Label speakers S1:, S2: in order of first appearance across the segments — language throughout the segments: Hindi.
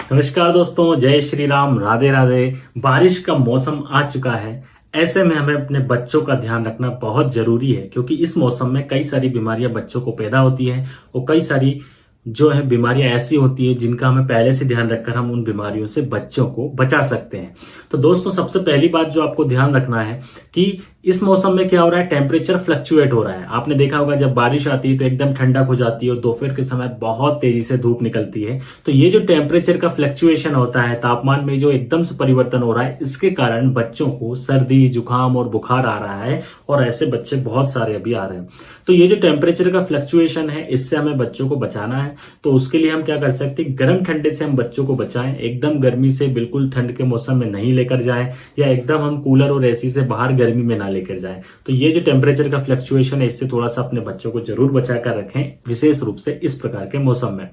S1: नमस्कार दोस्तों, जय श्री राम, राधे राधे। बारिश का मौसम आ चुका है। ऐसे में हमें अपने बच्चों का ध्यान रखना बहुत जरूरी है, क्योंकि इस मौसम में कई सारी बीमारियां बच्चों को पैदा होती हैं और कई सारी जो है बीमारियां ऐसी होती है जिनका हमें पहले से ध्यान रखकर हम उन बीमारियों से बच्चों को बचा सकते हैं। तो दोस्तों, सबसे पहली बात जो आपको ध्यान रखना है कि इस मौसम में क्या हो रहा है, टेम्परेचर फ्लक्चुएट हो रहा है। आपने देखा होगा जब बारिश आती है तो एकदम ठंडक हो जाती है और दोपहर के समय बहुत तेजी से धूप निकलती है। तो ये जो टेम्परेचर का फ्लक्चुएशन होता है, तापमान में जो एकदम से परिवर्तन हो रहा है, इसके कारण बच्चों को सर्दी, जुकाम और बुखार आ रहा है और ऐसे बच्चे बहुत सारे अभी आ रहे हैं। तो ये जो टेम्परेचर का फ्लक्चुएशन है, इससे हमें बच्चों को बचाना है। तो उसके लिए हम क्या कर सकते हैं, गर्म ठंडे से हम बच्चों को बचाएं। एकदम गर्मी से बिल्कुल ठंड के मौसम में नहीं लेकर जाएं, या एकदम हम कूलर और एसी से बाहर गर्मी में ना लेकर जाएं। तो ये जो टेम्परेचर का फ्लक्चुएशन है, इससे थोड़ा सा अपने बच्चों को जरूर बचा कर रखें, विशेष रूप से इस प्रकार के मौसम में।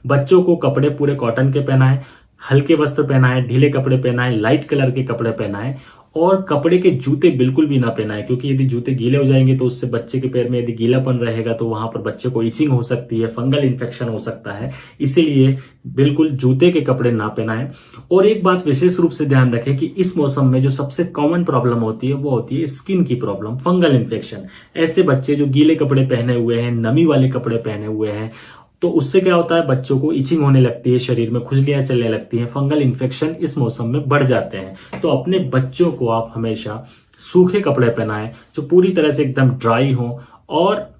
S1: बच्चों को कपड़े पूरे कॉटन के पहनाएं, हल्के वस्त्र पहनाएं, ढीले कपड़े पहनाएं, लाइट कलर के कपड़े पहनाएं और कपड़े के जूते बिल्कुल भी ना पहनाएं, क्योंकि यदि जूते गीले हो जाएंगे तो उससे बच्चे के पैर में यदि गीलापन रहेगा तो वहां पर बच्चे को इचिंग हो सकती है, फंगल इन्फेक्शन हो सकता है। इसीलिए बिल्कुल जूते के कपड़े ना पहनाएं। और एक बात विशेष रूप से ध्यान रखें कि इस मौसम में जो सबसे कॉमन प्रॉब्लम होती है वो होती है स्किन की प्रॉब्लम, फंगल इन्फेक्शन। ऐसे बच्चे जो गीले कपड़े पहने हुए हैं, नमी वाले कपड़े पहने हुए हैं, तो उससे क्या होता है, बच्चों को इचिंग होने लगती है, शरीर में खुजलियां चलने लगती हैं, फंगल इन्फेक्शन इस मौसम में बढ़ जाते हैं। तो अपने बच्चों को आप हमेशा सूखे कपड़े पहनाएं जो पूरी तरह से एकदम ड्राई हो, और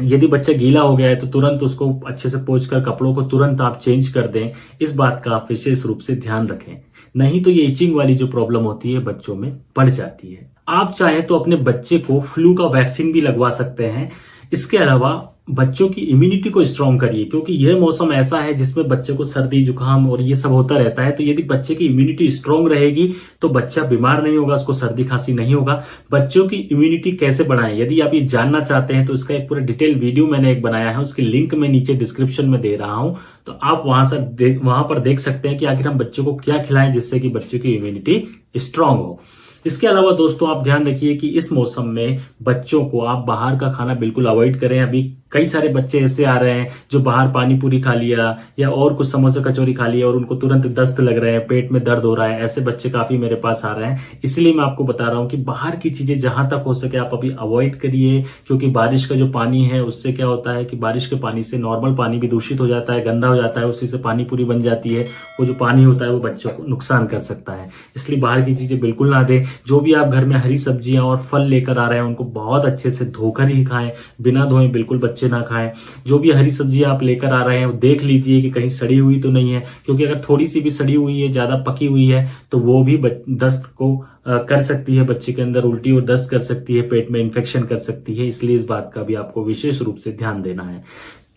S1: यदि बच्चा गीला हो गया है तो तुरंत उसको अच्छे से पोंछकर कपड़ों को तुरंत आप चेंज कर दें। इस बात का आप विशेष रूप से ध्यान रखें, नहीं तो ये इचिंग वाली जो प्रॉब्लम होती है बच्चों में बढ़ जाती है। आप चाहें तो अपने बच्चे को फ्लू का वैक्सीन भी लगवा सकते हैं। इसके अलावा बच्चों की इम्यूनिटी को स्ट्रांग करिए, क्योंकि यह मौसम ऐसा है जिसमें बच्चे को सर्दी, जुकाम और ये सब होता रहता है। तो यदि बच्चे की इम्यूनिटी स्ट्रांग रहेगी तो बच्चा बीमार नहीं होगा, उसको सर्दी खांसी नहीं होगा। बच्चों की इम्यूनिटी कैसे बढ़ाएं, यदि आप ये जानना चाहते हैं तो इसका एक पूरा डिटेल वीडियो मैंने एक बनाया है, उसकी लिंक मैं नीचे डिस्क्रिप्शन में दे रहा हूं। तो आप वहां पर देख सकते हैं कि आखिर हम बच्चों को क्या खिलाएं जिससे कि बच्चों की इम्यूनिटी स्ट्रांग हो। इसके अलावा दोस्तों, आप ध्यान रखिए कि इस मौसम में बच्चों को आप बाहर का खाना बिल्कुल अवॉइड करें। अभी कई सारे बच्चे ऐसे आ रहे हैं जो बाहर पानी पूरी खा लिया या और कुछ समोसा कचौरी खा लिया और उनको तुरंत दस्त लग रहे हैं, पेट में दर्द हो रहा है। ऐसे बच्चे काफी मेरे पास आ रहे हैं। इसलिए मैं आपको बता रहा हूं कि बाहर की चीजें जहां तक हो सके आप अभी अवॉइड करिए, क्योंकि बारिश का जो पानी है उससे क्या होता है कि बारिश के पानी से नॉर्मल पानी भी दूषित हो जाता है, गंदा हो जाता है, उसी से पानी पूरी बन जाती है। वो जो पानी होता है वो बच्चों को नुकसान कर सकता है। इसलिए बाहर की चीजें बिल्कुल ना दें। जो भी आप घर में हरी सब्जियां और फल लेकर आ रहे हैं उनको बहुत अच्छे से धोकर ही खाएं, बिना धोए बिल्कुल बच्चे ना खाएं। जो भी हरी सब्जी आप लेकर आ रहे हैं वो देख लीजिए कि कहीं सड़ी हुई तो नहीं है, क्योंकि अगर थोड़ी सी भी सड़ी हुई है, ज्यादा पकी हुई है, तो वो भी दस्त को कर सकती है, बच्चे के अंदर उल्टी और दस्त कर सकती है, पेट में इंफेक्शन कर सकती है। इसलिए इस बात का भी आपको विशेष रूप से ध्यान देना है।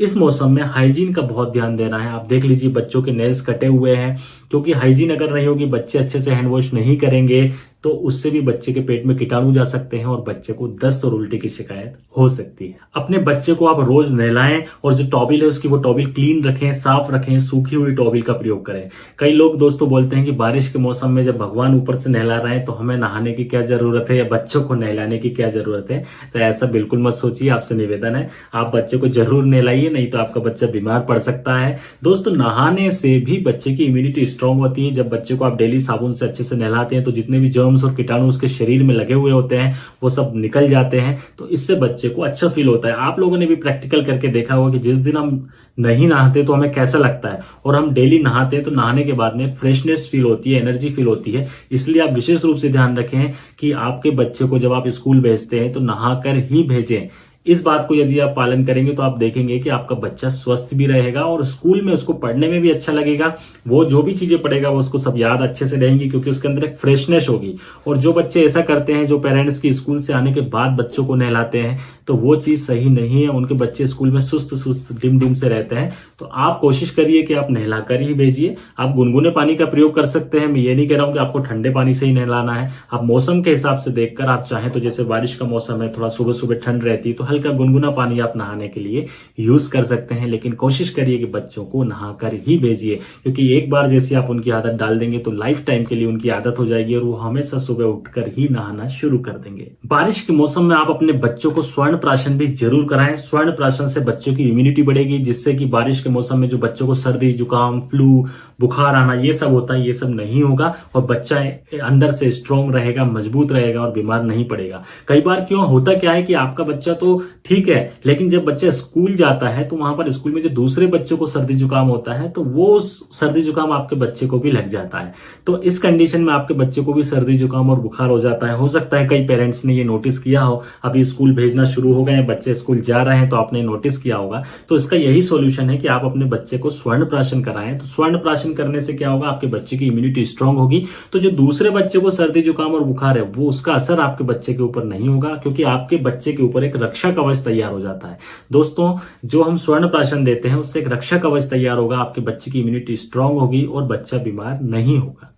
S1: इस मौसम में हाइजीन का बहुत ध्यान देना है। आप देख लीजिए बच्चों के नेल्स कटे हुए हैं, क्योंकि हाइजीन अगर नहीं होगी, बच्चे अच्छे से हैंड वॉश नहीं करेंगे तो उससे भी बच्चे के पेट में कीटाणु जा सकते हैं और बच्चे को दस्त और उल्टी की शिकायत हो सकती है। अपने बच्चे को आप रोज नहलाएं और जो टॉवल है उसकी वो टॉवल क्लीन रखें, साफ रखें, सूखी हुई टॉवल का प्रयोग करें। कई लोग दोस्तों बोलते हैं कि बारिश के मौसम में जब भगवान ऊपर से नहला रहे हैं तो हमें नहाने की क्या जरूरत है या बच्चों को नहलाने की क्या जरूरत है। तो ऐसा बिल्कुल मत सोचिए। आपसे निवेदन है आप बच्चे को जरूर नहलाइए, नहीं तो आपका बच्चा बीमार पड़ सकता है। दोस्तों, नहाने से भी बच्चे की इम्यूनिटी स्ट्रांग होती है। जब बच्चे को आप डेली साबुन से अच्छे से नहलाते हैं तो जितने भी जर्म्स और कीटाणु उसके शरीर में लगे हुए होते हैं वो सब निकल जाते हैं। तो इससे बच्चे को अच्छा फील होता है। आप लोगों ने भी प्रैक्टिकल करके देखा होगा कि जिस दिन हम नहीं नहाते तो हमें कैसा लगता है, और हम डेली नहाते हैं तो नहाने के बाद में फ्रेशनेस फील होती है, एनर्जी फील होती है। इसलिए आप विशेष रूप से ध्यान रखें कि आपके बच्चे को जब आप स्कूल भेजते हैं तो नहाकर ही भेजें। इस बात को यदि आप पालन करेंगे तो आप देखेंगे कि आपका बच्चा स्वस्थ भी रहेगा और स्कूल में उसको पढ़ने में भी अच्छा लगेगा। वो जो भी चीजें पढ़ेगा वो उसको सब याद अच्छे से रहेंगी, क्योंकि उसके अंदर एक फ्रेशनेस होगी। और जो बच्चे ऐसा करते हैं, जो पेरेंट्स की स्कूल से आने के बाद बच्चों को नहलाते हैं, तो वो चीज सही नहीं है। उनके बच्चे स्कूल में सुस्त सुस्त डिम डिम से रहते हैं। तो आप कोशिश करिए कि आप नहलाकर ही भेजिए। आप गुनगुने पानी का प्रयोग कर सकते हैं। मैं ये नहीं कह रहा हूं कि आपको ठंडे पानी से ही नहलाना है। आप मौसम के हिसाब से देखकर आप चाहें तो, जैसे बारिश का मौसम है, थोड़ा सुबह सुबह ठंड रहती है तो हल्का गुनगुना पानी आप नहाने के लिए यूज कर सकते हैं। लेकिन कोशिश करिए कि बच्चों को नहाकर ही भेजिए, क्योंकि एक बार जैसे आप उनकी आदत डाल देंगे तो लाइफ टाइम के लिए उनकी आदत हो जाएगी और वो हमेशा सुबह उठकर ही नहाना शुरू कर देंगे। बारिश के मौसम में आप अपने बच्चों को स्वर्ण स्वर्ण प्राशन भी जरूर कराएं। स्वर्ण प्राशन से बच्चों की इम्यूनिटी बढ़ेगी, जिससे कि बारिश के मौसम में जो बच्चों को सर्दी जुकाम फ्लू बुखार आना ये सब होता है, ये सब नहीं होगा और बच्चा अंदर से स्ट्रांग रहेगा, मजबूत रहेगा और बीमार नहीं पड़ेगा। कई बार क्यों होता क्या है कि आपका बच्चा तो ठीक है, लेकिन जब बच्चा स्कूल जाता है तो वहां पर स्कूल में जो दूसरे बच्चों को सर्दी जुकाम होता है तो वो सर्दी जुकाम आपके बच्चे को भी लग जाता है। तो इस कंडीशन में आपके बच्चे को भी सर्दी जुकाम और बुखार हो जाता है। हो सकता है कई पेरेंट्स ने ये नोटिस किया हो, अभी स्कूल भेजना शुरू हो गए हैं, बच्चे स्कूल जा रहे हैं तो आपने नोटिस किया होगा। तो इसका यही सॉल्यूशन है कि आप अपने बच्चे को स्वर्ण प्राशन कराएं। तो स्वर्ण प्राशन करने से क्या होगा, आपके बच्चे की इम्यूनिटी स्ट्रांग होगी, तो जो दूसरे बच्चे को सर्दी जुकाम और बुखार है वो उसका असर आपके बच्चे के ऊपर नहीं होगा, क्योंकि आपके बच्चे के ऊपर एक रक्षा कवच तैयार हो जाता है। दोस्तों, जो हम स्वर्ण प्राशन देते हैं उससे एक रक्षा कवच तैयार होगा, आपके बच्चे की इम्यूनिटी स्ट्रांग होगी और बच्चा बीमार नहीं होगा।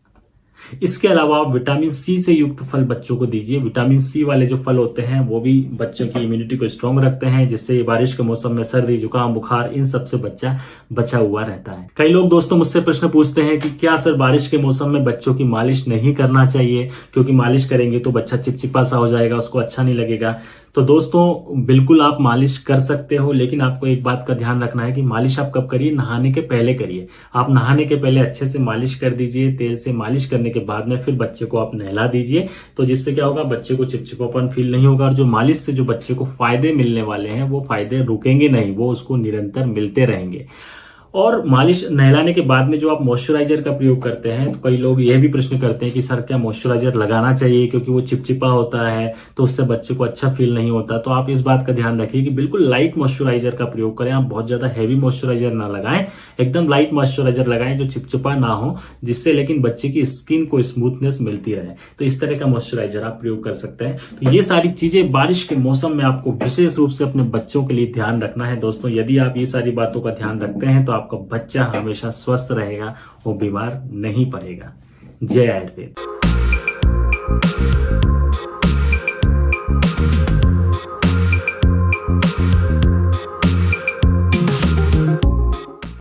S1: इसके अलावा आप विटामिन सी से युक्त फल बच्चों को दीजिए। विटामिन सी वाले जो फल होते हैं वो भी बच्चों की इम्यूनिटी को स्ट्रांग रखते हैं, जिससे बारिश के मौसम में सर्दी जुकाम बुखार इन सब से बच्चा बचा हुआ रहता है। कई लोग दोस्तों मुझसे प्रश्न पूछते हैं कि क्या सर बारिश के मौसम में बच्चों की मालिश नहीं करना चाहिए, क्योंकि मालिश करेंगे तो बच्चा चिपचिपा सा हो जाएगा, उसको अच्छा नहीं लगेगा। तो दोस्तों बिल्कुल आप मालिश कर सकते हो, लेकिन आपको एक बात का ध्यान रखना है कि मालिश आप कब करिए, नहाने के पहले करिए। आप नहाने के पहले अच्छे से मालिश कर दीजिए, तेल से मालिश करने के बाद में फिर बच्चे को आप नहला दीजिए। तो जिससे क्या होगा, बच्चे को चिपचिपापन फील नहीं होगा और जो मालिश से जो बच्चे को फायदे मिलने वाले हैं वो फायदे रुकेंगे नहीं, वो उसको निरंतर मिलते रहेंगे। और मालिश नहलाने के बाद में जो आप मॉइस्चराइजर का प्रयोग करते हैं, तो कई लोग यह भी प्रश्न करते हैं कि सर क्या मॉइस्चराइजर लगाना चाहिए, क्योंकि वो चिपचिपा होता है तो उससे बच्चे को अच्छा फील नहीं होता। तो आप इस बात का ध्यान रखिए कि बिल्कुल लाइट मॉइस्चराइजर का प्रयोग करें। आप बहुत ज्यादा हैवी मॉइस्चराइजर ना लगाएं, एकदम लाइट मॉइस्चराइजर लगाएं जो चिपचिपा ना हो, जिससे लेकिन बच्चे की स्किन को स्मूथनेस मिलती रहे। तो इस तरह का मॉइस्चराइजर आप प्रयोग कर सकते हैं। तो ये सारी चीजें बारिश के मौसम में आपको विशेष रूप से अपने बच्चों के लिए ध्यान रखना है। दोस्तों यदि आप ये सारी बातों का ध्यान रखते हैं तो आपका बच्चा हमेशा स्वस्थ रहेगा, वो बीमार नहीं पड़ेगा। जय आयुर्वेद।